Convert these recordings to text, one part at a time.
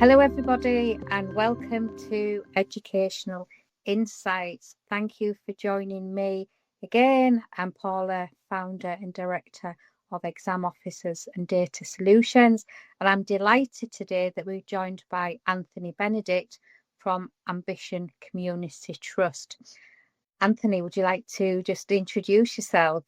Hello, everybody, and welcome to Educational Insights. Thank you for joining me again. I'm Paula, founder and director of Exam Officers and Data Solutions, and I'm delighted today that we're joined by Anthony Benedict from Ambition Community Trust. Anthony, would you like to just introduce yourself?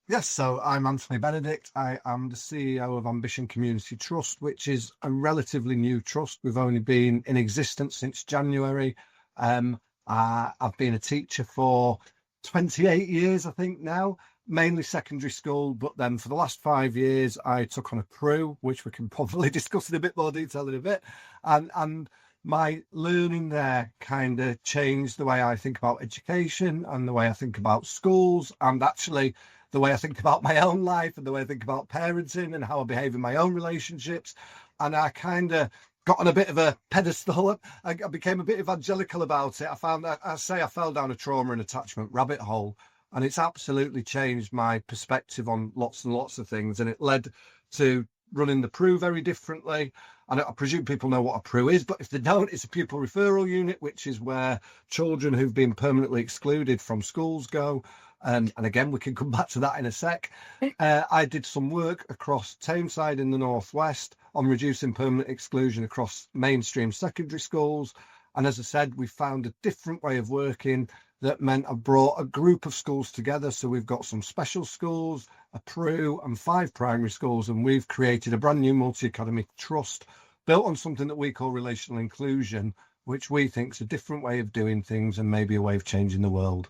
Yes, so I'm Anthony Benedict. I am the CEO of Ambition Community Trust, which is a relatively new trust. We've only been in existence since January. I've been a teacher for 28 years, I think now, mainly secondary school. But then for the last 5 years, I took on a PRU, which we can probably discuss in a bit more detail in a bit. And my learning there kind of changed the way I think about education and the way I think about schools, and actually the way I think about my own life and the way I think about parenting and how I behave in my own relationships. And I kind of got on a bit of a pedestal. I became a bit evangelical about it. I fell down a trauma and attachment rabbit hole, and it's absolutely changed my perspective on lots and lots of things. And it led to running the PRU very differently. And I presume people know what a PRU is, but if they don't, it's a pupil referral unit, which is where children who've been permanently excluded from schools go. And again, we can come back to that in a sec. I did some work across Tameside in the northwest on reducing permanent exclusion across mainstream secondary schools. And as I said, we found a different way of working that meant I brought a group of schools together. So we've got some special schools, a PRU and 5 primary schools, and we've created a brand new multi-academy trust built on something that we call relational inclusion, which we think is a different way of doing things and maybe a way of changing the world.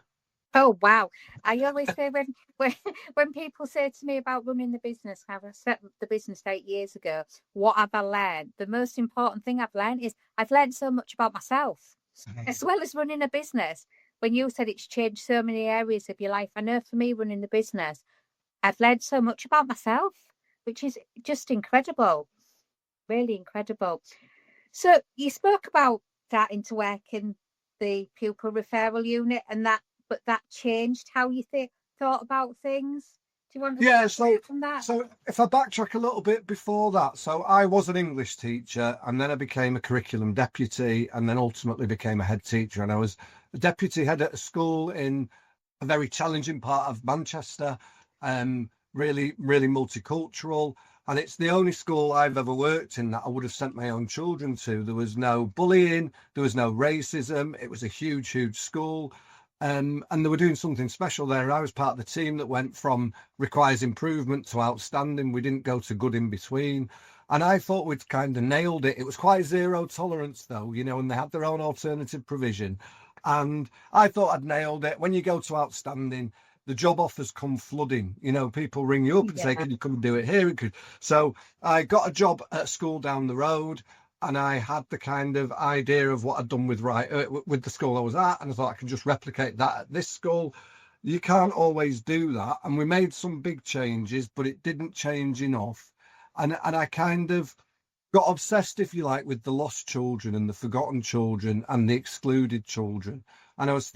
Oh, wow. I always say when people say to me about running the business, I've set the business 8 years ago, what have I learned? The most important thing I've learned is I've learned so much about myself, as well as running a business. When you said it's changed so many areas of your life, I know for me running the business, I've learned so much about myself, which is just incredible, really incredible. So you spoke about starting to work in the pupil referral unit and that, but that changed how you thought about things. Do you want to start from that? So if I backtrack a little bit before that, so I was an English teacher, and then I became a curriculum deputy, and then ultimately became a head teacher. And I was a deputy head at a school in a very challenging part of Manchester, really, really multicultural. And it's the only school I've ever worked in that I would have sent my own children to. There was no bullying, there was no racism. It was a huge, huge school. And they were doing something special there. I was part of the team that went from requires improvement to outstanding. We didn't go to good in between. And I thought we'd kind of nailed it. It was quite zero tolerance, though, and they had their own alternative provision. And I thought I'd nailed it. When you go to outstanding, the job offers come flooding. People ring you up and say, can you come and do it here? So I got a job at a school down the road. And I had the kind of idea of what I'd done with the school I was at, and I thought I can just replicate that at this school. You can't always do that, and we made some big changes, but it didn't change enough. And I kind of got obsessed, if you like, with the lost children and the forgotten children and the excluded children. And I was,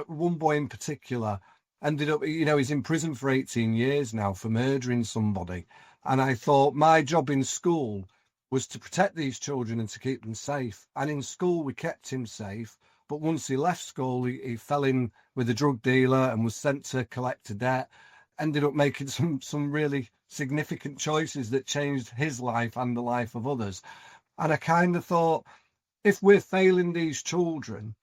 one boy in particular ended up, he's in prison for 18 years now for murdering somebody. And I thought my job in school was to protect these children and to keep them safe. And in school, we kept him safe. But once he left school, he fell in with a drug dealer and was sent to collect a debt, ended up making some really significant choices that changed his life and the life of others. And I kind of thought, if we're failing these children,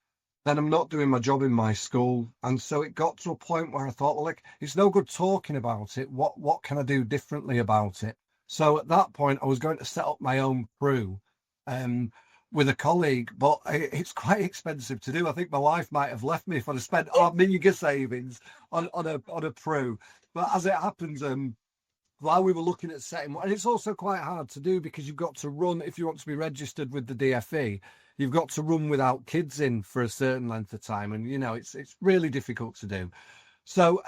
then I'm not doing my job in my school. And so it got to a point where I thought, well, it's no good talking about it. What can I do differently about it? So at that point, I was going to set up my own PRU with a colleague, but it's quite expensive to do. I think my wife might have left me if I'd have spent our meagre savings on a PRU. But as it happens, while we were looking at setting, and it's also quite hard to do because you've got to run, if you want to be registered with the DFE, you've got to run without kids in for a certain length of time. And, it's really difficult to do. So,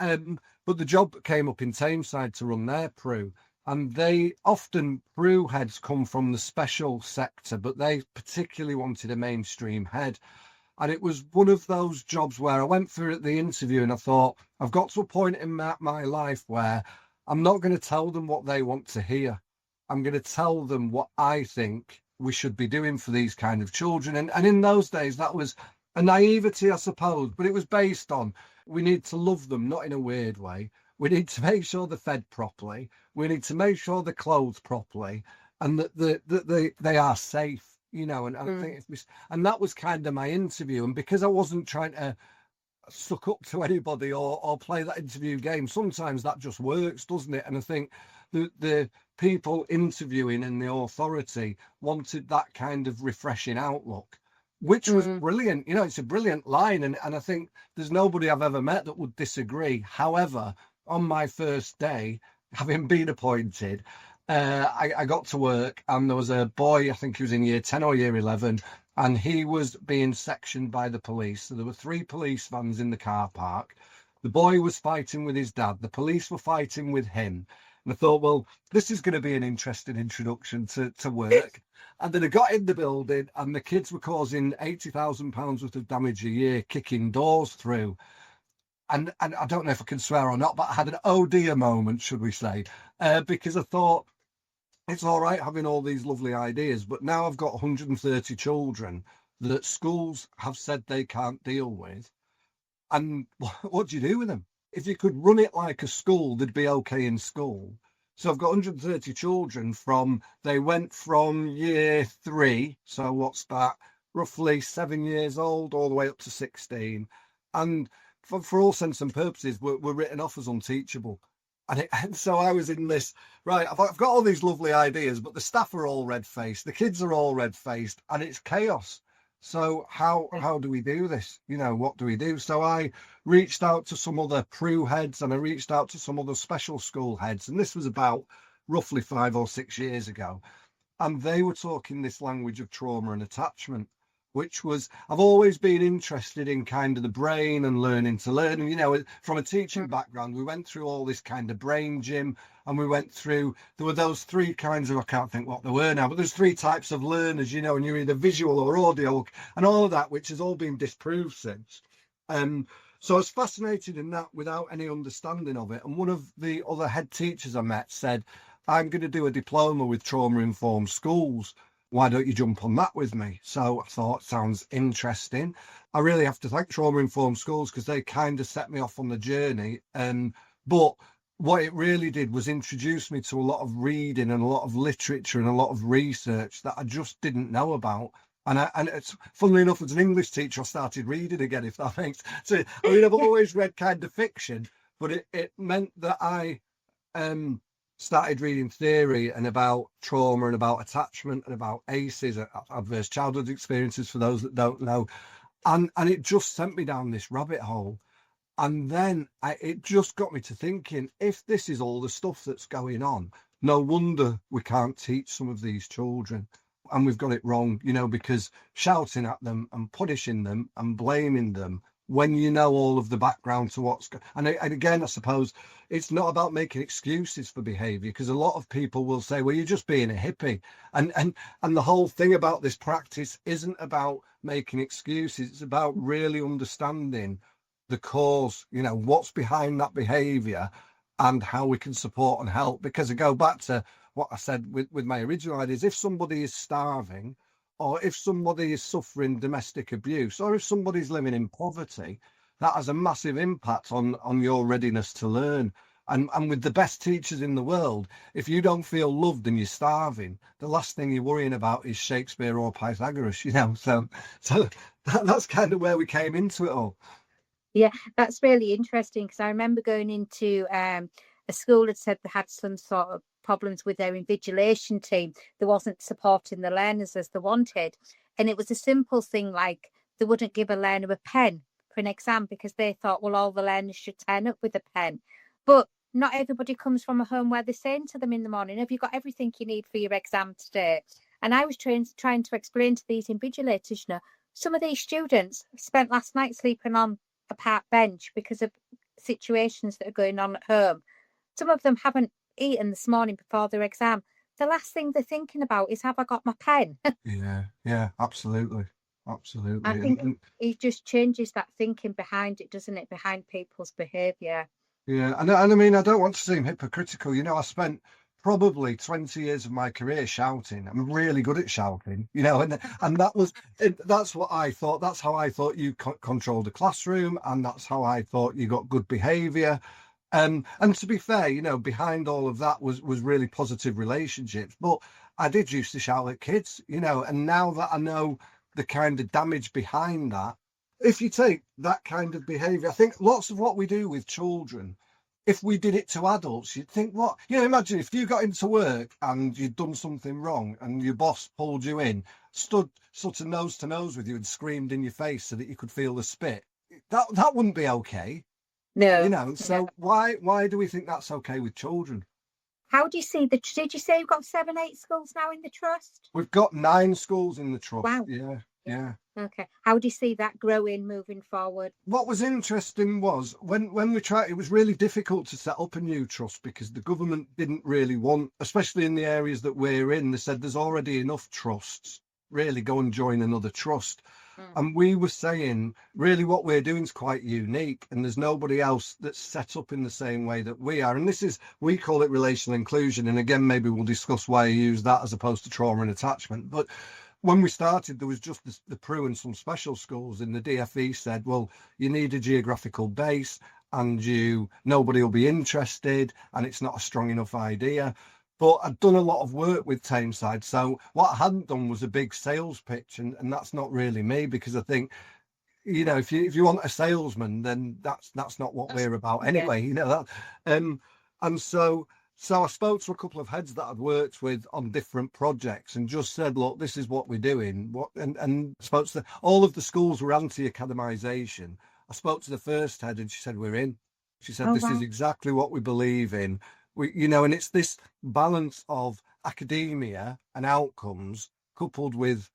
but the job came up in Tameside to run their PRU. And they often, PRU heads come from the special sector, but they particularly wanted a mainstream head. And it was one of those jobs where I went through the interview and I thought, I've got to a point in my life where I'm not going to tell them what they want to hear. I'm going to tell them what I think we should be doing for these kind of children. And in those days, that was a naivety, I suppose, but it was based on we need to love them, not in a weird way. We need to make sure they're fed properly. We need to make sure they're clothed properly, and that they are safe, you know. And I think and that was kind of my interview. And because I wasn't trying to suck up to anybody or play that interview game, sometimes that just works, doesn't it? And I think the people interviewing and the authority wanted that kind of refreshing outlook, which was brilliant. You know, it's a brilliant line, and I think there's nobody I've ever met that would disagree. However, on my first day, having been appointed, I got to work, and there was a boy, I think he was in year 10 or year 11, and he was being sectioned by the police. So there were 3 police vans in the car park. The boy was fighting with his dad. The police were fighting with him. And I thought, well, this is going to be an interesting introduction to work. And then I got in the building, and the kids were causing £80,000 worth of damage a year, kicking doors through. And I don't know if I can swear or not, but I had an oh dear moment, should we say, because I thought, it's all right having all these lovely ideas, but now I've got 130 children that schools have said they can't deal with. And what do you do with them? If you could run it like a school, they'd be okay in school. So I've got 130 children they went from year 3, so what's that, roughly 7 years old, all the way up to 16. And for all intents and purposes, were written off as unteachable. And so I was in this, right, I've got all these lovely ideas, but the staff are all red-faced, the kids are all red-faced, and it's chaos. So how do we do this? You know, what do we do? So I reached out to some other PRU heads, and I reached out to some other special school heads, and this was about roughly 5 or 6 years ago. And they were talking this language of trauma and attachment, which was, I've always been interested in kind of the brain and learning to learn. And, you know, from a teaching background, we went through all this kind of brain gym, and we went through, there were those 3 kinds of, I can't think what they were now, but there's 3 types of learners, you know, and you're either visual or audio and all of that, which has all been disproved since. So I was fascinated in that without any understanding of it. And one of the other head teachers I met said, I'm going to do a diploma with trauma-informed schools. Why don't you jump on that with me? So I thought, sounds interesting. I really have to thank trauma-informed schools because they kind of set me off on the journey. But what it really did was introduce me to a lot of reading and a lot of literature and a lot of research that I just didn't know about. And it's funnily enough, as an English teacher, I started reading again, if that makes sense. So, I mean, I've always read kind of fiction, but it meant that I started reading theory and about trauma and about attachment and about ACEs, adverse childhood experiences, for those that don't know. And it just sent me down this rabbit hole. And then it just got me to thinking, if this is all the stuff that's going on, no wonder we can't teach some of these children. And we've got it wrong, you know, because shouting at them and punishing them and blaming them when you know all of the background to what's going on. And again, I suppose it's not about making excuses for behaviour, because a lot of people will say, well, you're just being a hippie. And the whole thing about this practice isn't about making excuses. It's about really understanding the cause, you know, what's behind that behaviour and how we can support and help. Because I go back to what I said with my original ideas. If somebody is starving, or if somebody is suffering domestic abuse, or if somebody's living in poverty, that has a massive impact on your readiness to learn. And with the best teachers in the world, if you don't feel loved and you're starving, the last thing you're worrying about is Shakespeare or Pythagoras, you know. So that's kind of where we came into it all. Yeah, that's really interesting, because I remember going into a school that said they had some sort of problems with their invigilation team. They wasn't supporting the learners as they wanted. And it was a simple thing like they wouldn't give a learner a pen for an exam because they thought, well, all the learners should turn up with a pen. But not everybody comes from a home where they're saying to them in the morning, have you got everything you need for your exam today? And I was trying to explain to these invigilators, you know, some of these students spent last night sleeping on a park bench because of situations that are going on at home. Some of them haven't eaten this morning before their exam. The last thing they're thinking about is, have I got my pen? Yeah, absolutely. I think it just changes that thinking behind it, doesn't it? Behind people's behaviour. Yeah, and I mean, I don't want to seem hypocritical. You know, I spent probably 20 years of my career shouting. I'm really good at shouting, you know, and that's what I thought. That's how I thought you controlled a classroom, and that's how I thought you got good behaviour. And to be fair, you know, behind all of that was really positive relationships. But I did used to shout at kids, you know, and now that I know the kind of damage behind that, if you take that kind of behaviour, I think lots of what we do with children, if we did it to adults, you'd think, what, you know, imagine if you got into work and you'd done something wrong and your boss pulled you in, stood sort of nose to nose with you and screamed in your face so that you could feel the spit. That wouldn't be okay. No. You know, so why do we think that's okay with children? How do you see did you say you've got 7, 8 schools now in the trust? We've got 9 schools in the trust. Wow. Yeah. Okay. How do you see that growing moving forward? What was interesting was when we tried, it was really difficult to set up a new trust because the government didn't really want, especially in the areas that we're in, they said there's already enough trusts, really go and join another trust. And we were saying, really, what we're doing is quite unique, and there's nobody else that's set up in the same way that we are. And we call it relational inclusion. And again, maybe we'll discuss why I use that as opposed to trauma and attachment. But when we started, there was just the Prue and some special schools, and the DFE said, well, you need a geographical base, and nobody will be interested, and it's not a strong enough idea. But I'd done a lot of work with Tameside, so what I hadn't done was a big sales pitch, and that's not really me, because I think, you know, if you want a salesman, then that's not what we're about anyway. You know that, and so I spoke to a couple of heads that I'd worked with on different projects and just said, look, this is what we're doing. And spoke to all of the schools were anti-academisation. I spoke to the first head and she said, we're in. She said, this is exactly what we believe in. You know, and it's this balance of academia and outcomes coupled with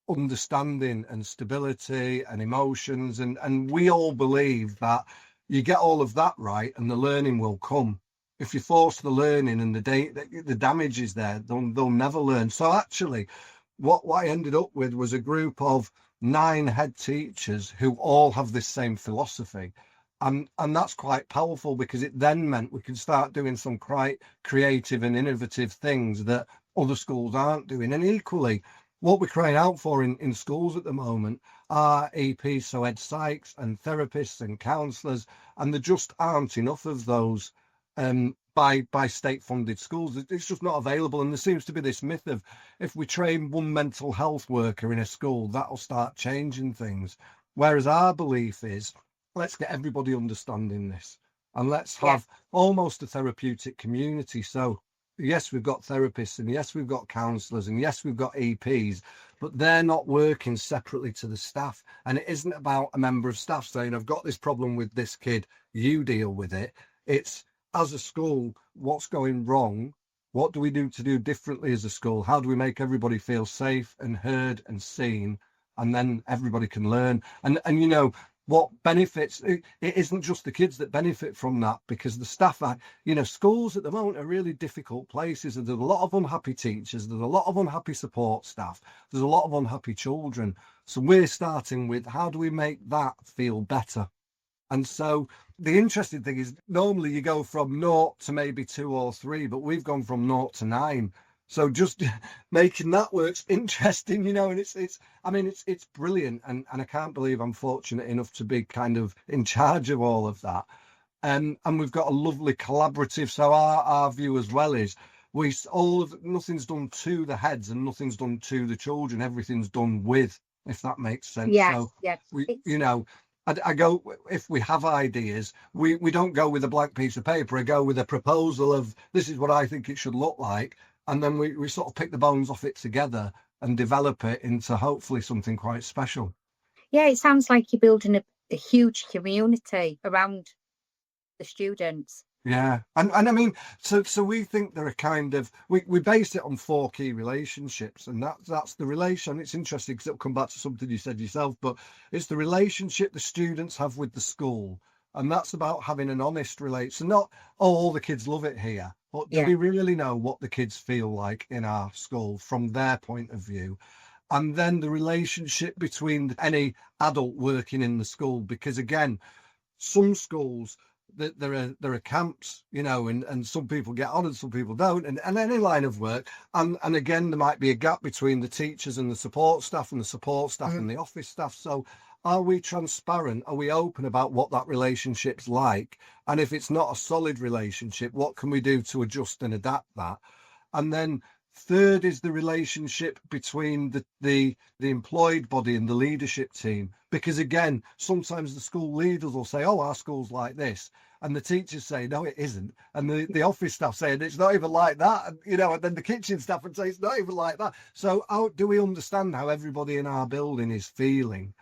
understanding and stability and emotions. And we all believe that you get all of that right and the learning will come. If you force the learning and the damage is there, they'll never learn. So actually, what I ended up with was a group of 9 head teachers who all have this same philosophy. And that's quite powerful, because it then meant we could start doing some quite creative and innovative things that other schools aren't doing. And equally, what we're crying out for in schools at the moment are EPs, so ed psychs and therapists and counsellors, and there just aren't enough of those by state-funded schools. It's just not available. And there seems to be this myth of, if we train one mental health worker in a school, that'll start changing things. Whereas our belief is, let's get everybody understanding this, and let's have almost a therapeutic community. So yes, we've got therapists, and yes, we've got counsellors, and yes, we've got EPs, but they're not working separately to the staff. And it isn't about a member of staff saying, I've got this problem with this kid, you deal with it. It's, as a school, what's going wrong? What do we do to do differently as a school? How do we make everybody feel safe and heard and seen? And then everybody can learn. And you know, what benefits, it isn't just the kids that benefit from that, because the staff are, you know, schools at the moment are really difficult places, and there's a lot of unhappy teachers, there's a lot of unhappy support staff, there's a lot of unhappy children. So we're starting with, how do we make that feel better? And so the interesting thing is, normally you go from 0 to maybe 2 or 3, but we've gone from 0 to 9. So just making that works interesting, you know, and it's brilliant. And I can't believe I'm fortunate enough to be kind of in charge of all of that. And we've got a lovely collaborative. So our view as well is, nothing's done to the heads and nothing's done to the children. Everything's done with, if that makes sense. Yes, so yes. you know, I go, if we have ideas, we don't go with a blank piece of paper. I go with a proposal of, this is what I think it should look like. And then we sort of pick the bones off it together and develop it into hopefully something quite special. Yeah, it sounds like you're building a huge community around the students. Yeah. And I mean, so we think they're a kind of, we base it on 4 key relationships, and that's the relation. It's interesting because it'll come back to something you said yourself, but it's the relationship the students have with the school. And that's about having an honest relation. So not, all the kids love it here, but do we really know what the kids feel like in our school from their point of view? And then the relationship between any adult working in the school, because again, some schools, that there are camps, you know, and some people get on and some people don't, and any line of work, and again there might be a gap between the teachers and the support staff and the support staff and the office staff. So are we transparent? Are we open about what that relationship's like? And if it's not a solid relationship, what can we do to adjust and adapt that? And then third is the relationship between the employed body and the leadership team. Because again, sometimes the school leaders will say, oh, our school's like this. And the teachers say, no, it isn't. And the office staff saying it's not even like that. And, you know, and then the kitchen staff would say it's not even like that. So how do we understand how everybody in our building is feeling?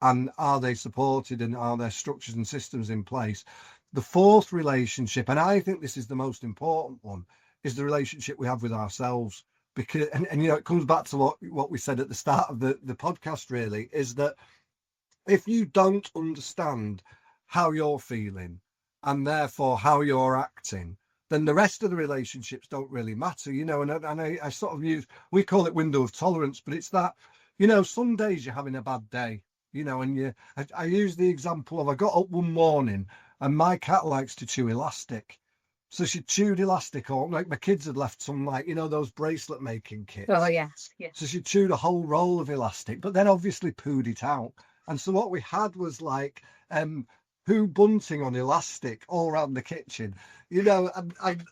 And are they supported, and are there structures and systems in place? The fourth relationship, and I think this is the most important one, is the relationship we have with ourselves. Because, and you know, it comes back to what we said at the start of the podcast, really, is that if you don't understand how you're feeling and therefore how you're acting, then the rest of the relationships don't really matter, you know. And I sort of we call it window of tolerance, but it's that, you know, some days you're having a bad day, you know, and I use the example of, I got up one morning and my cat likes to chew elastic. So she chewed elastic, or like my kids had left some, like, you know, those bracelet making kits. Oh, yes. Yeah. So she chewed a whole roll of elastic, but then obviously pooed it out. And so what we had was like poo bunting on elastic all around the kitchen, you know, and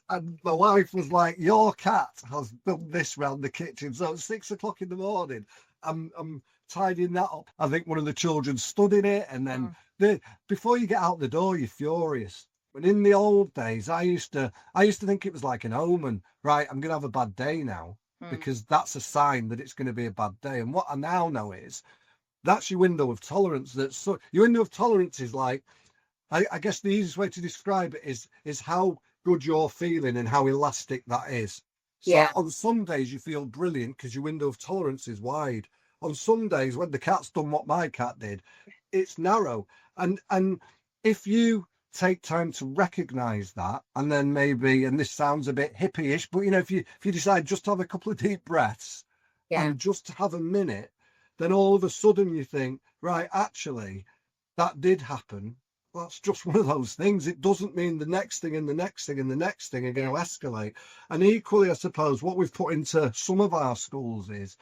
my wife was like, your cat has done this round the kitchen. So at 6 o'clock in the morning, I'm tidying that up. I think one of the children stood in it, and then before you get out the door, you're furious. But in the old days, I used to think it was like an omen, right? I'm going to have a bad day now, because that's a sign that it's going to be a bad day. And what I now know is that's your window of tolerance. Your window of tolerance is like, I guess the easiest way to describe it is how good you're feeling and how elastic that is. So on some days you feel brilliant because your window of tolerance is wide. On some days, when the cat's done what my cat did, it's narrow. And if you take time to recognize that, and then maybe, and this sounds a bit hippie-ish, but you know, if you decide just to have a couple of deep breaths and just to have a minute, then all of a sudden you think, right, actually that did happen. That's just one of those things. It doesn't mean the next thing and the next thing and the next thing are going to escalate. And equally, I suppose what we've put into some of our schools is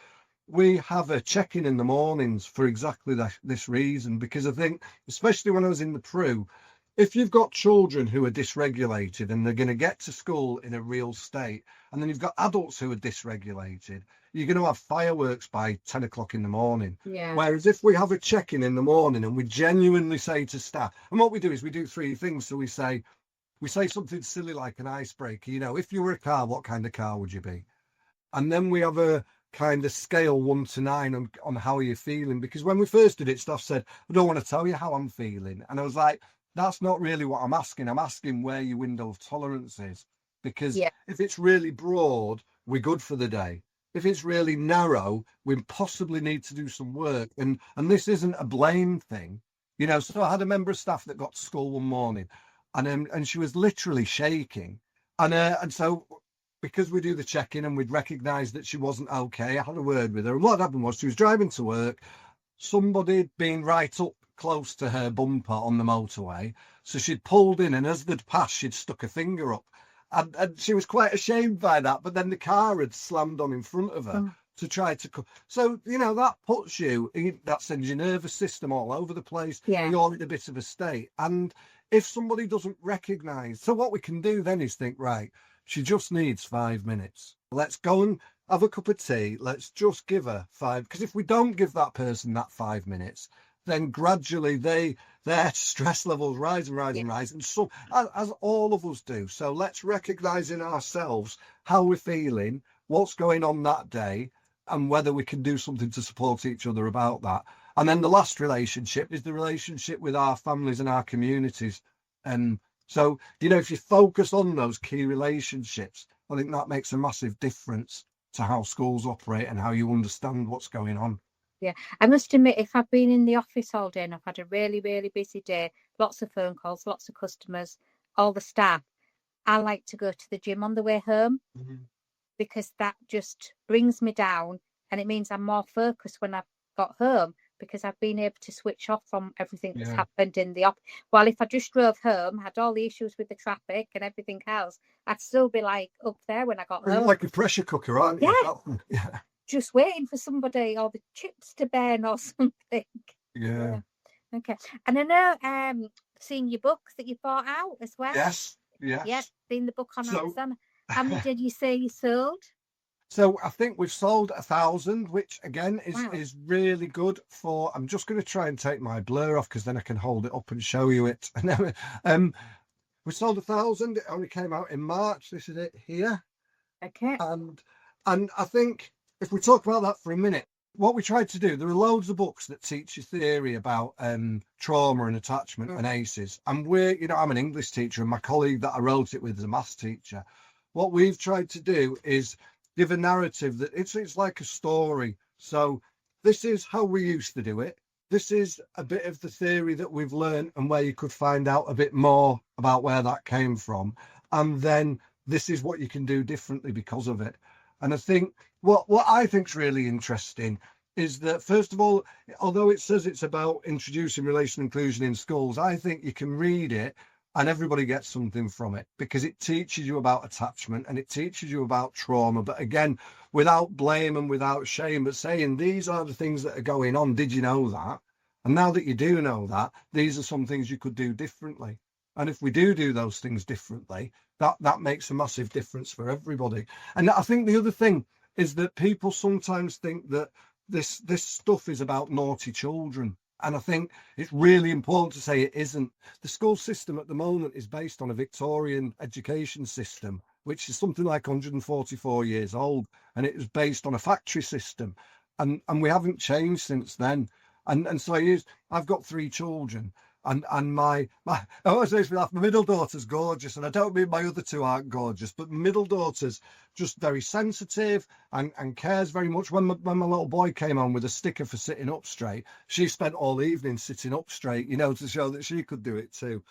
we have a check-in in the mornings for exactly this reason. Because I think, especially when I was in the Pru, if you've got children who are dysregulated and they're going to get to school in a real state, and then you've got adults who are dysregulated, you're going to have fireworks by 10 o'clock in the morning. Yeah. Whereas if we have a check-in in the morning and we genuinely say to staff, and what we do is we do three things. So we say something silly like an icebreaker, you know, if you were a car, what kind of car would you be? And then we have a kind of scale 1 to 9 on how you're feeling. Because when we first did it, staff said, I don't want to tell you how I'm feeling. And I was like, that's not really what I'm asking. I'm asking where your window of tolerance is. Because if it's really broad, we're good for the day. If it's really narrow, we possibly need to do some work. And this isn't a blame thing, you know. So I had a member of staff that got to school one morning, and she was literally shaking. And so because we do the check-in and we'd recognise that she wasn't okay, I had a word with her. And what happened was she was driving to work. Somebody had been right up close to her bumper on the motorway. So she'd pulled in, and as they'd passed, she'd stuck her finger up. And she was quite ashamed by that. But then the car had slammed on in front of her to try to... So, you know, that puts you... That sends your nervous system all over the place. Yeah. You're in a bit of a state. And if somebody doesn't recognise... So what we can do then is think, right, she just needs 5 minutes. Let's go and have a cup of tea. Let's just give her 5... Because if we don't give that person that 5 minutes, then gradually their stress levels rise and rise and rise, and so as all of us do. So let's recognise in ourselves how we're feeling, what's going on that day, and whether we can do something to support each other about that. And then the last relationship is the relationship with our families and our communities. And so, you know, if you focus on those key relationships, I think that makes a massive difference to how schools operate and how you understand what's going on. Yeah, I must admit, if I've been in the office all day and I've had a really, really busy day, lots of phone calls, lots of customers, all the staff, I like to go to the gym on the way home because that just brings me down, and it means I'm more focused when I've got home, because I've been able to switch off from everything that's Yeah. happened in the well, if I just drove home, had all the issues with the traffic and everything else, I'd still be like up there when I got You're home. like a pressure cooker, aren't you? Yeah. Yeah. Just waiting for somebody or the chips to burn or something. Yeah. Okay. And I know seeing your books that you bought out as well. Yes. Yeah, seen the book on So, Amazon. How many did you say you sold? so I think we've sold 1,000, which again Wow. is really good for. I'm just going to try and take my blur off because then I can hold it up and show you it. We sold 1,000. It only came out in March. This is it here. Okay. And I think if we talk about that for a minute, what we tried to do, there are loads of books that teach you theory about trauma and attachment and ACEs. And I'm an English teacher, and my colleague that I wrote it with is a maths teacher. What we've tried to do is give a narrative that it's like a story. So this is how we used to do it. This is a bit of the theory that we've learned and where you could find out a bit more about where that came from. And then this is what you can do differently because of it. And I think what I think is really interesting is that, first of all, although it says it's about introducing relational inclusion in schools, I think you can read it and everybody gets something from it because it teaches you about attachment and it teaches you about trauma. But again, without blame and without shame, but saying these are the things that are going on. Did you know that? And now that you do know that, these are some things you could do differently. And if we do those things differently, that makes a massive difference for everybody. And I think the other thing is that people sometimes think that this stuff is about naughty children. And I think it's really important to say it isn't. The school system at the moment is based on a Victorian education system, which is something like 144 years old. And it was based on a factory system. And we haven't changed since then. And so I've got 3 children. And my I always makes me laugh. My middle daughter's gorgeous, and I don't mean my other 2 aren't gorgeous, but middle daughter's just very sensitive and cares very much. When my little boy came on with a sticker for sitting up straight, she spent all evening sitting up straight, to show that she could do it too.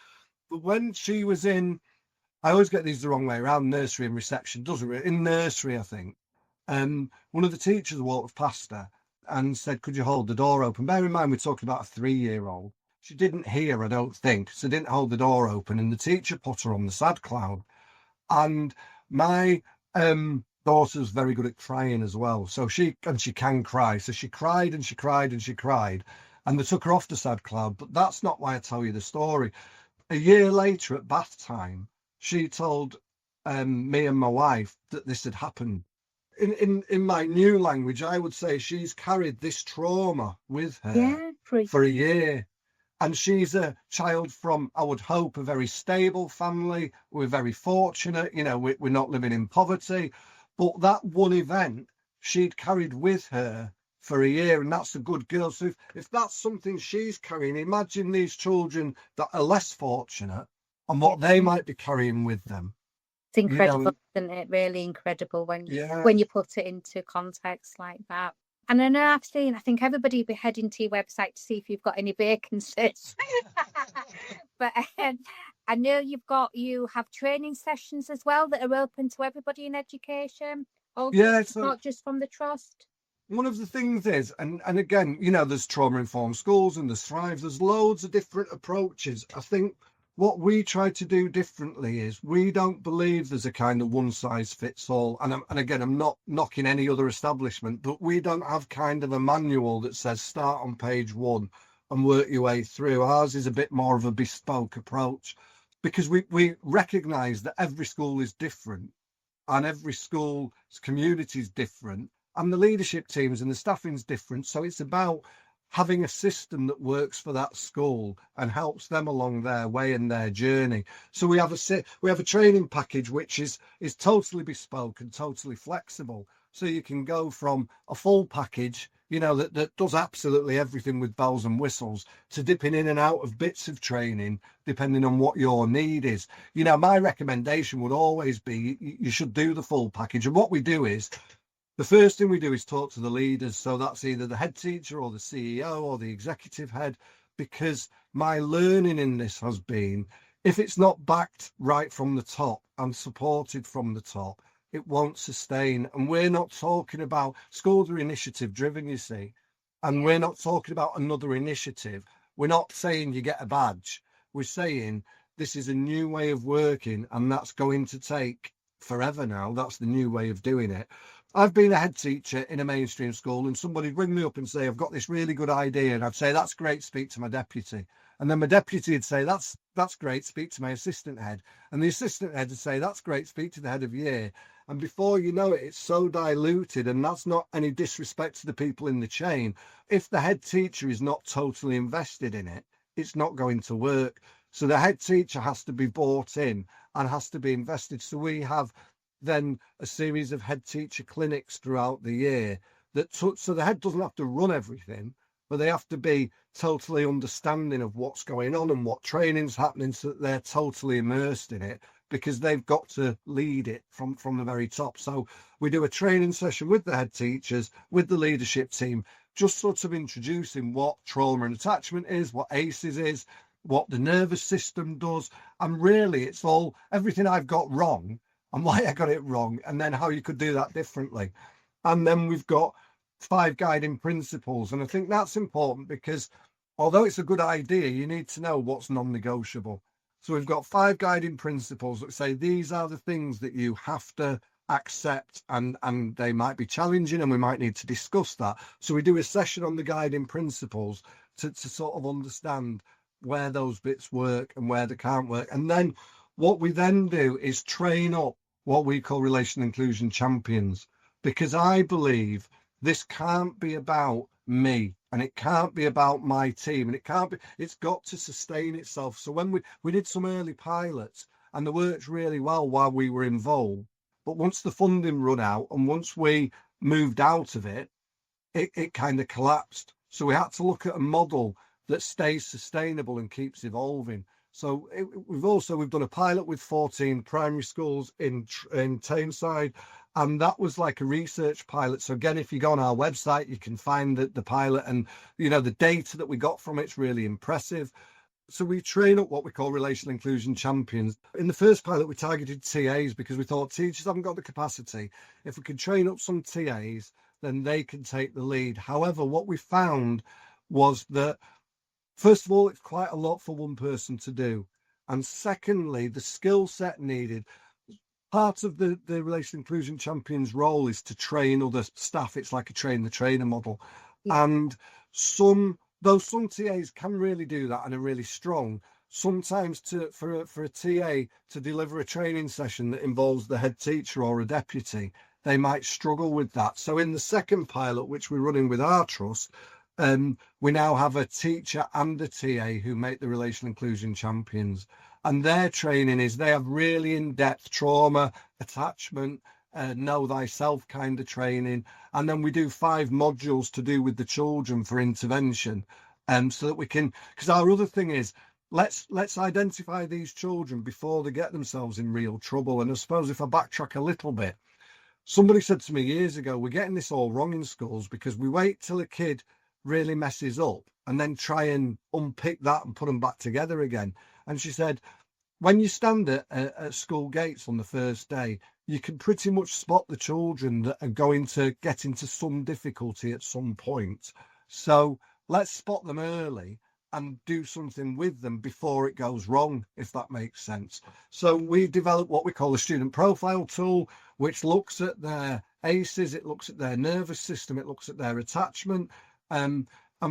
But when she was in, I always get these the wrong way around, nursery and reception, doesn't it? In nursery, I think, one of the teachers walked past her and said, "Could you hold the door open?" Bear in mind, we're talking about a 3-year-old. She didn't hear, I don't think, so didn't hold the door open, and the teacher put her on the sad cloud. And my daughter's very good at crying as well, so she can cry, so she cried and she cried and she cried, and they took her off the sad cloud. But that's not why I tell you the story. A year later at bath time, she told me and my wife that this had happened. In my new language, I would say she's carried this trauma with her for a year. And she's a child from, I would hope, a very stable family. We're very fortunate, we're not living in poverty. But that one event she'd carried with her for a year, and that's a good girl. So if that's something she's carrying, imagine these children that are less fortunate and what they might be carrying with them. It's incredible, isn't it? Really incredible when you put it into context like that. And I know I think everybody will be heading to your website to see if you've got any vacancies. But I know you have training sessions as well that are open to everybody in education. So not just from the trust. One of the things is, and again, there's trauma-informed schools and there's Thrive. There's loads of different approaches. I think what we try to do differently is we don't believe there's a kind of one size fits all. And again, I'm not knocking any other establishment, but we don't have kind of a manual that says start on page 1 and work your way through. Ours is a bit more of a bespoke approach because we recognise that every school is different and every school's community is different and the leadership teams and the staffing's different. So it's about having a system that works for that school and helps them along their way and their journey. So we have a training package which is totally bespoke and totally flexible. So you can go from a full package, that does absolutely everything with bells and whistles, to dipping in and out of bits of training depending on what your need is. My recommendation would always be you should do the full package. And what we do is, the first thing we do is talk to the leaders. So that's either the head teacher or the CEO or the executive head, because my learning in this has been, if it's not backed right from the top and supported from the top, it won't sustain. And we're not talking about, schools are initiative driven, you see. And we're not talking about another initiative. We're not saying you get a badge. We're saying this is a new way of working, and that's going to take forever now. That's the new way of doing it. I've been a head teacher in a mainstream school, and somebody'd ring me up and say, I've got this really good idea. And I'd say, that's great, speak to my deputy. And then my deputy would say, that's great, speak to my assistant head. And the assistant head would say, that's great, speak to the head of year. And before you know it, it's so diluted, and that's not any disrespect to the people in the chain. If the head teacher is not totally invested in it, it's not going to work. So the head teacher has to be bought in and has to be invested. So we have then a series of head teacher clinics throughout the year so the head doesn't have to run everything, but they have to be totally understanding of what's going on and what training's happening, so that they're totally immersed in it, because they've got to lead it from the very top. So we do a training session with the head teachers, with the leadership team, just sort of introducing what trauma and attachment is, what ACEs is, what the nervous system does. And really, it's all everything I've got wrong and why I got it wrong, and then how you could do that differently. And then we've got 5 guiding principles. And I think that's important, because although it's a good idea, you need to know what's non-negotiable. So we've got 5 guiding principles that say these are the things that you have to accept, and they might be challenging, and we might need to discuss that. So we do a session on the guiding principles to sort of understand where those bits work and where they can't work. And then what we then do is train up what we call relational inclusion champions, because I believe this can't be about me, and it can't be about my team, and it's got to sustain itself. So when we did some early pilots, and they worked really well while we were involved, but once the funding run out and once we moved out of it, it kind of collapsed. So we had to look at a model that stays sustainable and keeps evolving. So we've done a pilot with 14 primary schools in Tameside, and that was like a research pilot. So again, if you go on our website, you can find the pilot, and the data that we got from it's really impressive. So we train up what we call relational inclusion champions. In the first pilot, we targeted TAs because we thought teachers haven't got the capacity. If we could train up some TAs, then they can take the lead. However, what we found was that, first of all, it's quite a lot for one person to do. And secondly, the skill set needed. Part of the relational inclusion champions role is to train other staff. It's like a train the trainer model. Yeah. And some TAs can really do that and are really strong. Sometimes for a TA to deliver a training session that involves the head teacher or a deputy, they might struggle with that. So in the second pilot, which we're running with our trust, we now have a teacher and a TA who make the relational inclusion champions. And their training is they have really in-depth trauma, attachment, know thyself kind of training. And then we do 5 modules to do with the children for intervention. So that we can, because our other thing is, let's identify these children before they get themselves in real trouble. And I suppose if I backtrack a little bit, somebody said to me years ago, we're getting this all wrong in schools because we wait till a kid really messes up and then try and unpick that and put them back together again. And she said, when you stand at school gates on the first day, you can pretty much spot the children that are going to get into some difficulty at some point. So let's spot them early and do something with them before it goes wrong, if that makes sense. So we developed what we call a student profile tool, which looks at their ACEs, it looks at their nervous system, it looks at their attachment. And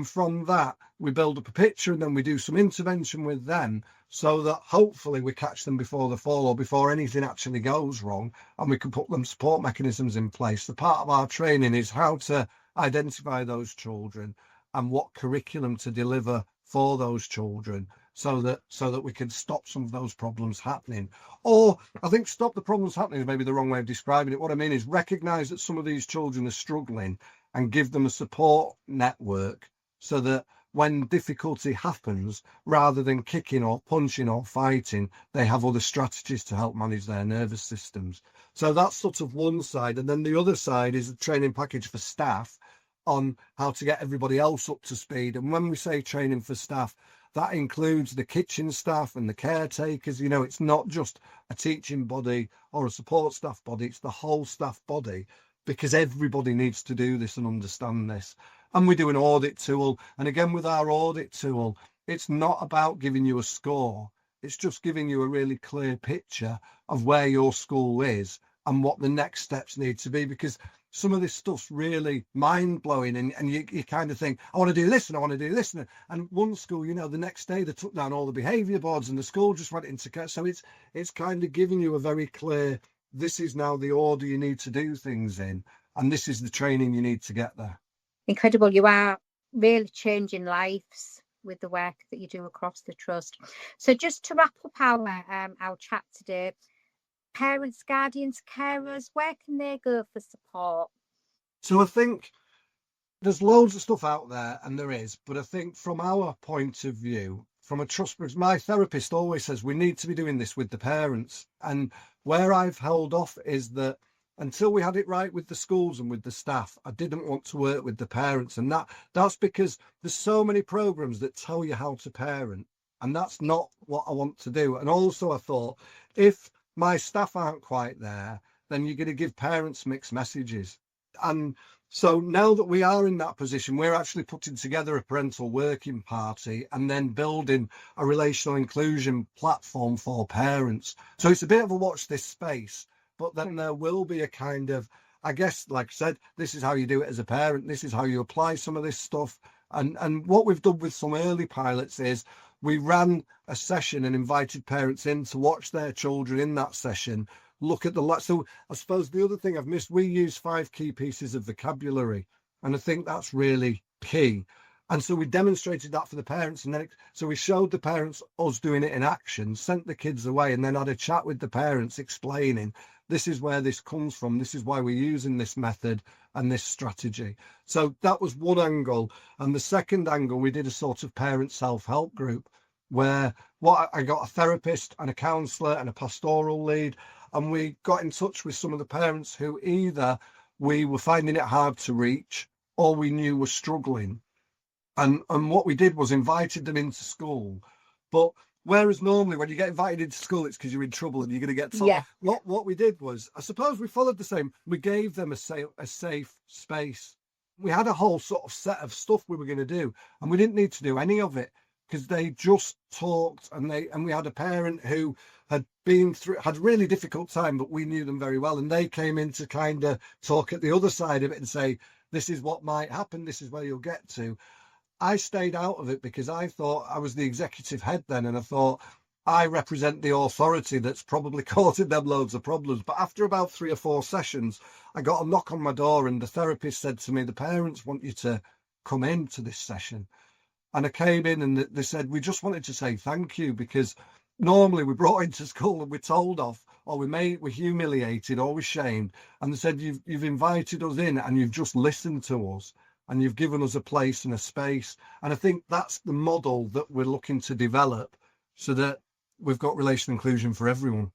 from that, we build up a picture, and then we do some intervention with them so that hopefully we catch them before they fall or before anything actually goes wrong, and we can put them support mechanisms in place. The part of our training is how to identify those children and what curriculum to deliver for those children so that we can stop some of those problems happening. Or I think stop the problems happening is maybe the wrong way of describing it. What I mean is recognize that some of these children are struggling and give them a support network so that when difficulty happens, rather than kicking or punching or fighting, they have other strategies to help manage their nervous systems. So that's sort of one side. And then the other side is a training package for staff on how to get everybody else up to speed. And when we say training for staff, that includes the kitchen staff and the caretakers. It's not just a teaching body or a support staff body, it's the whole staff body, because everybody needs to do this and understand this. And we do an audit tool. And again, with our audit tool, it's not about giving you a score. It's just giving you a really clear picture of where your school is and what the next steps need to be, because some of this stuff's really mind-blowing, and you kind of think, I want to do this and I want to do this. And one school, the next day they took down all the behaviour boards and the school just went into... So it's kind of giving you a very clear, this is now the order you need to do things in, and this is the training you need to get there. Incredible. You are really changing lives with the work that you do across the trust. So just to wrap up our chat today, parents, guardians, carers, where can they go for support? So I think there's loads of stuff out there, and there is, but I think from our point of view, from a trust, my therapist always says we need to be doing this with the parents. And where I've held off is that until we had it right with the schools and with the staff, I didn't want to work with the parents. And that's because there's so many programs that tell you how to parent, and that's not what I want to do. And also I thought, if my staff aren't quite there, then you're going to give parents mixed messages. And so now that we are in that position, we're actually putting together a parental working party and then building a relational inclusion platform for parents. So it's a bit of a watch this space, but then there will be a kind of, I guess, like I said, this is how you do it as a parent. This is how you apply some of this stuff. And what we've done with some early pilots is we ran a session and invited parents in to watch their children in that session, look at so I suppose the other thing I've missed, we use 5 key pieces of vocabulary, and I think that's really key. And so we demonstrated that for the parents, and then so we showed the parents us doing it in action, sent the kids away, and then had a chat with the parents explaining, this is where this comes from, this is why we're using this method and this strategy. So that was one angle. And the second angle, we did a sort of parent self-help group where I got a therapist and a counsellor and a pastoral lead, and we got in touch with some of the parents who either we were finding it hard to reach or we knew were struggling. And what we did was invited them into school. But whereas normally when you get invited into school, it's because you're in trouble and you're going to get told. Yeah. What we did was, I suppose we followed the same. We gave them a safe space. We had a whole sort of set of stuff we were going to do, and we didn't need to do any of it because they just talked. And we had a parent who had had a really difficult time, but we knew them very well. And they came in to kind of talk at the other side of it and say, this is what might happen. This is where you'll get to. I stayed out of it because I thought I was the executive head then, and I thought I represent the authority that's probably causing them loads of problems. But after about 3 or 4 sessions, I got a knock on my door, and the therapist said to me, the parents want you to come in to this session. And I came in and they said, we just wanted to say thank you, because normally we're brought into school and we're told off, or we're humiliated, or we're shamed. And they said, you've invited us in and you've just listened to us. And you've given us a place and a space. And I think that's the model that we're looking to develop so that we've got relational inclusion for everyone.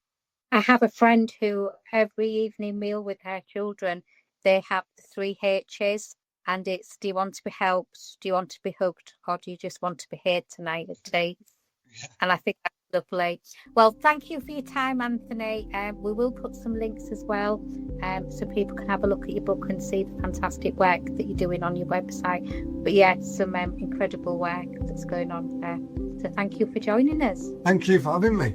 I have a friend who every evening meal with her children, they have the 3 H's, and it's, do you want to be helped? Do you want to be hugged? Or do you just want to be here tonight at tea? Yeah. And I think that's lovely. Well, thank you for your time, Anthony. We will put some links as well, so people can have a look at your book and see the fantastic work that you're doing on your website. But yeah, some incredible work that's going on there. So thank you for joining us. Thank you for having me.